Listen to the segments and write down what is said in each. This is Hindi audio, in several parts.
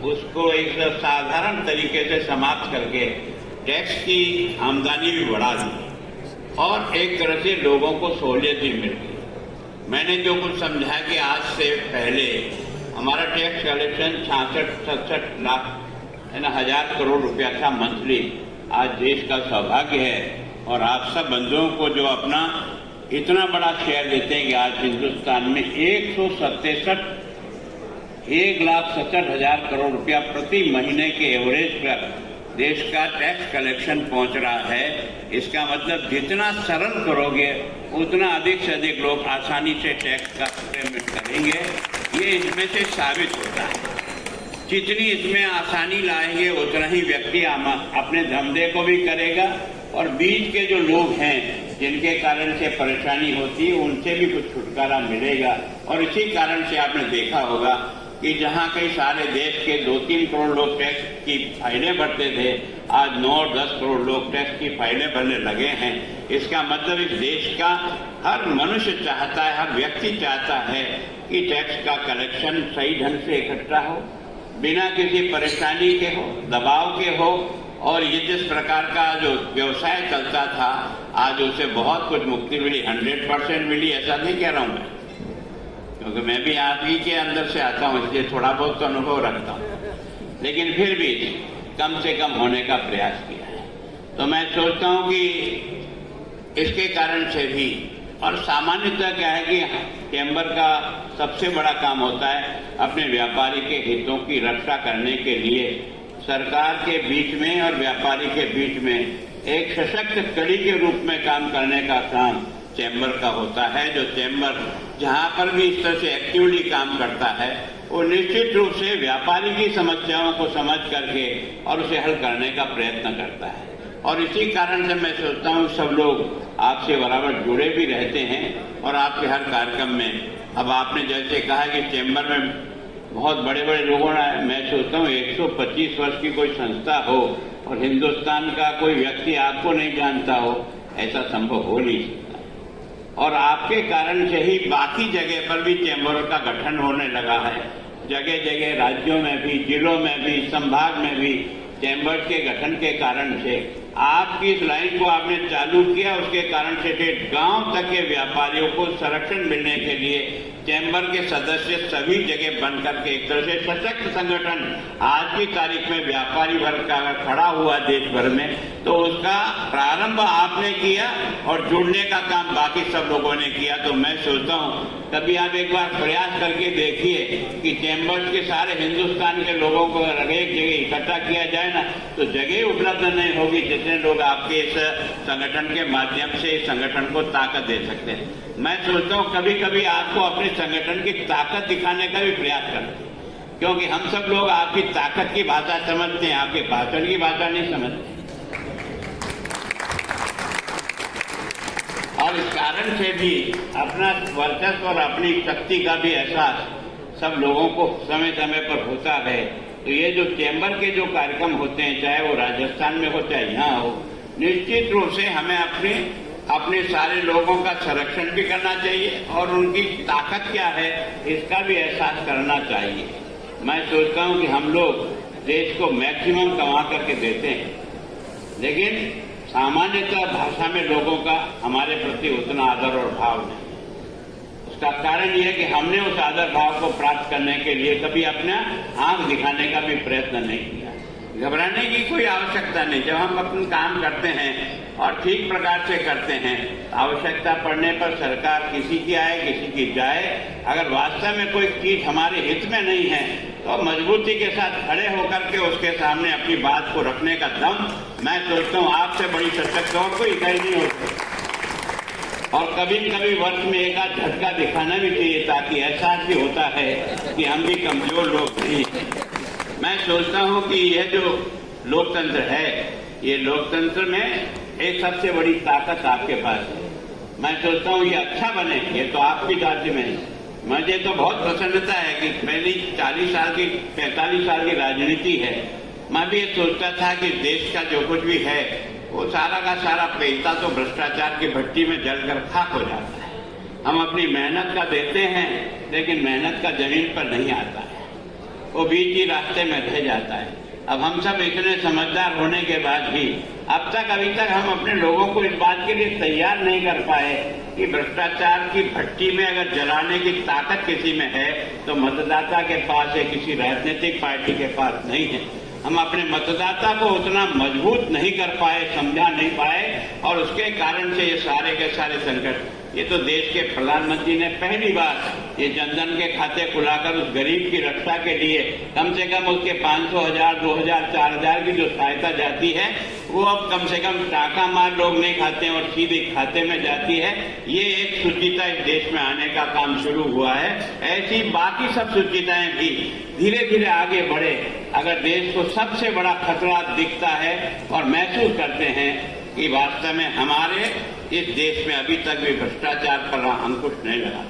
उसको एक साधारण तरीके से समाप्त करके टैक्स की आमदनी भी बढ़ा दी और एक तरह से लोगों को सहूलियत भी मिल गई। मैंने जो कुछ समझा कि आज से पहले हमारा टैक्स कलेक्शन 66-67 लाख हजार करोड़ रुपया था मंथली। आज देश का सौभाग्य है और आप सब बंधुओं को जो अपना इतना बड़ा शेयर देते हैं कि आज हिंदुस्तान में 1,67,000 करोड़ रुपया प्रति महीने के एवरेज पर देश का टैक्स कलेक्शन पहुंच रहा है। इसका मतलब जितना सरल करोगे उतना अधिक से अधिक लोग आसानी से टैक्स का पेमेंट करेंगे। ये इसमें से साबित होता है। जितनी इसमें आसानी लाएंगे उतना ही व्यक्ति अपने धंधे को भी करेगा और बीच के जो लोग हैं जिनके कारण से परेशानी होती है उनसे भी कुछ छुटकारा मिलेगा। और इसी कारण से आपने देखा होगा कि जहां कई सारे देश के 2-3 करोड़ लोग टैक्स की फाइलें भरते थे, आज 9-10 करोड़ लोग टैक्स की फाइलें भरने लगे हैं। इसका मतलब इस देश का हर मनुष्य चाहता है, हर व्यक्ति चाहता है कि टैक्स का कलेक्शन सही ढंग से इकट्ठा हो, बिना किसी परेशानी के हो, दबाव के हो। और ये जिस प्रकार का जो व्यवसाय चलता था आज उसे बहुत कुछ मुक्ति मिली, 100% मिली ऐसा नहीं कह रहा हूं मैं, क्योंकि मैं भी आदमी के अंदर से आता हूं इसलिए थोड़ा बहुत तो अनुभव रखता हूं, लेकिन फिर भी कम से कम होने का प्रयास किया है। तो मैं सोचता हूं कि इसके कारण से भी, और सामान्यतः क्या है कि चैम्बर का सबसे बड़ा काम होता है अपने व्यापारी के हितों की रक्षा करने के लिए सरकार के बीच में और व्यापारी के बीच में एक सशक्त कड़ी के रूप में काम करने का काम चैम्बर का होता है। जो चैम्बर जहां पर भी इस तरह से एक्टिवली काम करता है वो निश्चित रूप से व्यापारी की समस्याओं को समझ करके और उसे हल करने का प्रयत्न करता है। और इसी कारण से मैं सोचता हूं सब लोग आपसे बराबर जुड़े भी रहते हैं और आपके हर कार्यक्रम में। अब आपने जैसे कहा कि चैम्बर में बहुत बड़े बड़े लोगों ने, मैं सोचता हूं 125 वर्ष की कोई संस्था हो और हिंदुस्तान का कोई व्यक्ति आपको नहीं जानता हो, ऐसा संभव हो नहीं सकता। और आपके कारण से ही बाकी जगह पर भी चैम्बरों का गठन होने लगा है। जगह जगह राज्यों में भी, जिलों में भी, संभाग में भी चैम्बर्स के गठन के कारण से आपकी इस लाइन को आपने चालू किया, उसके कारण से गांव तक के व्यापारियों को संरक्षण मिलने के लिए चैम्बर के सदस्य सभी जगह बनकर के एक तरह से सशक्त संगठन आज की तारीख में व्यापारी वर्ग का अगर खड़ा हुआ देश भर में तो उसका प्रारंभ आपने किया और जुड़ने का काम बाकी सब लोगों ने किया। तो मैं सोचता हूं कभी आप एक बार प्रयास करके देखिए कि चैम्बर्स के सारे हिंदुस्तान के लोगों को अगर एक जगह इकट्ठा किया जाए ना तो जगह उपलब्ध नहीं होगी जितने लोग आपके इस संगठन के माध्यम से इस संगठन को ताकत दे सकते हैं। मैं सोचता हूं कभी कभी आपको अपने संगठन की ताकत दिखाने का भी प्रयास करते हैं, क्योंकि हम सब लोग आपकी ताकत की भाषा समझते हैं, आपके भाषण की भाषा नहीं समझते। और इस कारण से भी अपना वर्चस्व और अपनी शक्ति का भी एहसास सब लोगों को समय समय पर होता है। तो ये जो चैम्बर के जो कार्यक्रम होते हैं, चाहे वो राजस्थान में हो चाहे यहाँ हो, निश्चित रूप से हमें अपने सारे लोगों का संरक्षण भी करना चाहिए और उनकी ताकत क्या है इसका भी एहसास करना चाहिए। मैं सोचता हूं कि हम लोग देश को मैक्सिमम कमा करके देते हैं, लेकिन सामान्यतः भाषा में लोगों का हमारे प्रति उतना आदर और भाव नहीं। उसका कारण यह है कि हमने उस आदर भाव को प्राप्त करने के लिए कभी अपना आंख दिखाने का भी प्रयत्न नहीं किया। घबराने की कोई आवश्यकता नहीं। जब हम अपना काम करते हैं और ठीक प्रकार से करते हैं, आवश्यकता पड़ने पर सरकार किसी की आए किसी की जाए, अगर वास्तव में कोई चीज हमारे हित में नहीं है तो मजबूती के साथ खड़े होकर के उसके सामने अपनी बात को रखने का दम, मैं सोचता हूँ आपसे बड़ी सशक्त और कोई इकाई नहीं होती। और कभी कभी वर्ष में एक आध झटका दिखाना भी चाहिए ताकि एहसास भी होता है कि हम भी कमजोर लोग नहीं। मैं सोचता हूं कि यह जो लोकतंत्र है, ये लोकतंत्र में एक सबसे बड़ी ताकत आपके पास है। मैं सोचता हूं ये अच्छा बने, ये तो आपकी राज्य में है। मुझे तो बहुत प्रसन्नता है कि पहली 45 साल की राजनीति है। मैं भी ये सोचता था कि देश का जो कुछ भी है वो सारा का सारा पैसा तो भ्रष्टाचार की भट्टी में जलकर खाक हो जाता है। हम अपनी मेहनत का देते हैं लेकिन मेहनत का जमीन पर नहीं आता है। वो बीच ही रास्ते में रह जाता है। अब हम सब इतने समझदार होने के बाद भी अभी तक हम अपने लोगों को इस बात के लिए तैयार नहीं कर पाए कि भ्रष्टाचार की भट्टी में अगर जलाने की ताकत किसी में है तो मतदाता के पास है, किसी राजनीतिक पार्टी के पास नहीं है। हम अपने मतदाता को उतना मजबूत नहीं कर पाए, समझा नहीं पाए, और उसके कारण से ये सारे के सारे संकट। ये तो देश के प्रधानमंत्री ने पहली बार ये जनधन के खाते खुलाकर उस गरीब की रक्षा के लिए कम से कम उसके 500,000, 2,000, 4,000 की जो सहायता जाती है वो अब कम से कम टाका मार लोग नहीं खाते हैं और सीधे खाते में जाती है। ये एक शुचिता इस देश में आने का काम शुरू हुआ है। ऐसी बाकी सब शुचिताएं भी धीरे धीरे आगे बढ़े। अगर देश को सबसे बड़ा खतरा दिखता है और महसूस करते हैं कि वास्तव में हमारे इस देश में अभी तक भी भ्रष्टाचार पर अंकुश नहीं लगा,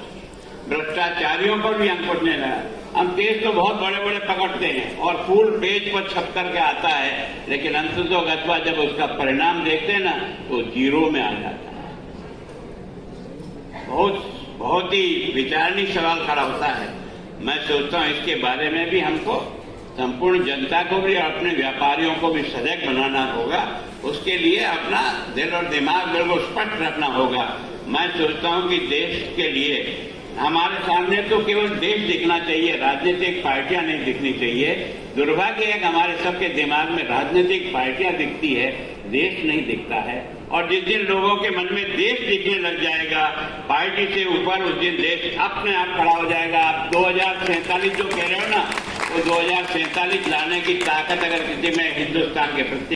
भ्रष्टाचारियों पर भी अंकुश नहीं लगा। हम केस तो बहुत बड़े बड़े पकड़ते हैं और फुल पेज पर छप करके आता है, लेकिन अंततः जब उसका परिणाम देखते हैं ना तो जीरो में आ जाता है। बहुत ही विचारणीय सवाल खड़ा होता है। मैं सोचता हूं इसके बारे में भी हमको संपूर्ण जनता को भी और अपने व्यापारियों को भी सजग बनाना होगा। उसके लिए अपना दिल और दिमाग बिल्कुल स्पष्ट रखना होगा। मैं सोचता हूं कि देश के लिए हमारे सामने तो केवल देश दिखना चाहिए, राजनीतिक पार्टियां नहीं दिखनी चाहिए। दुर्भाग्य है कि हमारे सबके दिमाग में राजनीतिक पार्टियां दिखती है, देश नहीं दिखता है। और जिस दिन लोगों के मन में देश दिखने लग जाएगा पार्टी से ऊपर, उस दिन देश अपने आप खड़ा हो जाएगा। आप 2047 जो कह रहे हो ना, वो 2047 लाने की ताकत अगर किसी में हिंदुस्तान के प्रति